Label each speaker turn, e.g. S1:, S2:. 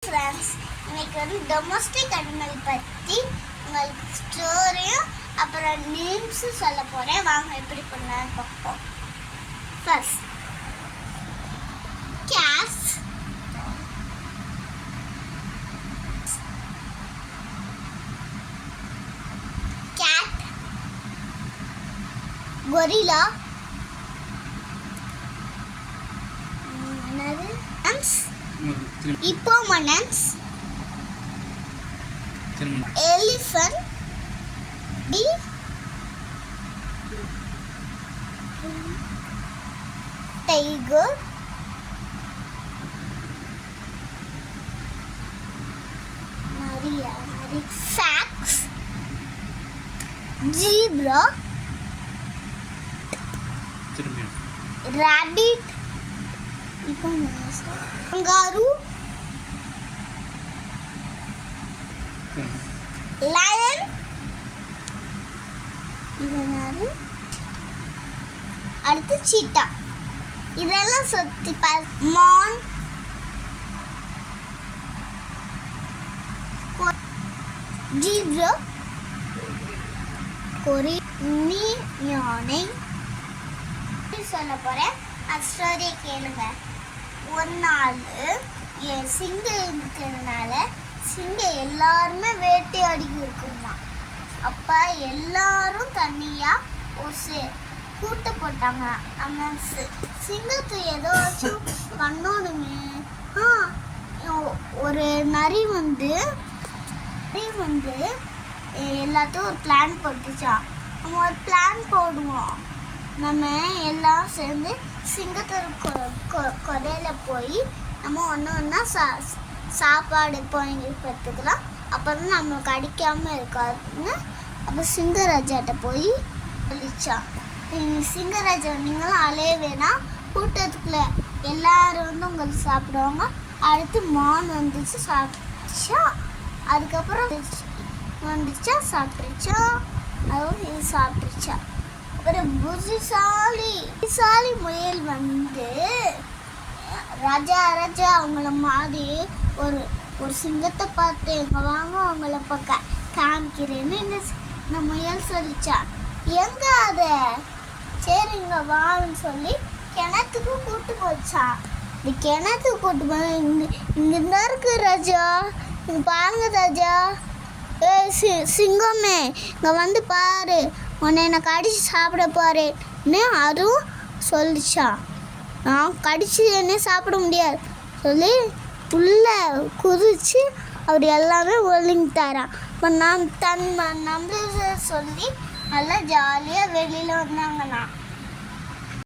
S1: Friends, இன்னைக்கு domestic animal பற்றி உங்களுக்கு ஸ்டோரியும் அப்புறம் நேம்ஸும் சொல்ல போகிறேன். வாங்க எப்படி பண்ணலான்னு பார்ப்போம். First cats, cat, gorilla, hippopotamus, elephant, tiger, fox, zebra, rabbit, kangaroo, lion, அடுத்து சீட்டா. இதெல்லாம் சுத்தி மான், ஜீப்ரா, யானை சொல்ல போறேன். அது ஸ்டோரியை கேளுங்க. ஒரு நாள் சிங்கம் இருக்கிறதுனால சிங்கம் எல்லாருமே வேட்டையாடி இருக்குமா. அப்ப எல்லாரும் தனியா ஒரு கூட்டு போட்டாங்க. அந்த சிங்கத்தை ஏதாச்சும் பண்ணணுமே. ஒரு நரி எல்லாத்தையும் ஒரு பிளான் போட்டுச்சா. நம்ம ஒரு பிளான் போடுவோம். நம்ம எல்லாம் சேர்ந்து சிங்கத்தோட கொடையில போய் நம்ம ஒன்றா சாப்பாடு போய்க்கிறதுக்கலாம். அப்போ தான் நம்மளுக்கு அடிக்காமல் இருக்காதுன்னு. அப்போ சிங்கராஜாட்ட போய் சொல்லிச்சான். சிங்கராஜா நீங்களும் அலைய வேணாம், கூட்டத்துக்குள்ள எல்லாரும் உங்களுக்கு சாப்பிடுவாங்க. அடுத்து மான் சாப்பிட்டுச்சா. அதுக்கப்புறம் சாப்பிட்டுருச்சா. அதுவும் இது சாப்பிட்டுருச்சா. ஒரு புத்திசாலி முயல் ராஜா அவங்கள மாதிரி ஒரு சிங்கத்தை பார்த்து எங்க வாங்க அவங்கள காமிக்கிறேன்னு இந்த முயல் சொல்லிச்சா. எங்க அத சரி இங்க வான்னு சொல்லி கிணத்துக்கு கூட்டு போச்சா. இந்த கிணத்துக்கு கூட்டு போ. இங்கதான் இருக்கு ராஜா, இங்க பாருங்க ராஜா. சிங்கமே இங்க பாரு, உன்னை என்ன கடிச்சு சாப்பிட போறேன்னு அதுவும் சொல்லிச்சா. நான் கடிச்சு என்ன சாப்பிட முடியாது சொல்லி உள்ள குதிச்சு அவர் எல்லாமே ஒழுங்கிட்டாரான். இப்போ நான் நம்மள சொல்லி நல்லா ஜாலியாக வெளியில் வந்தாங்கண்ணா.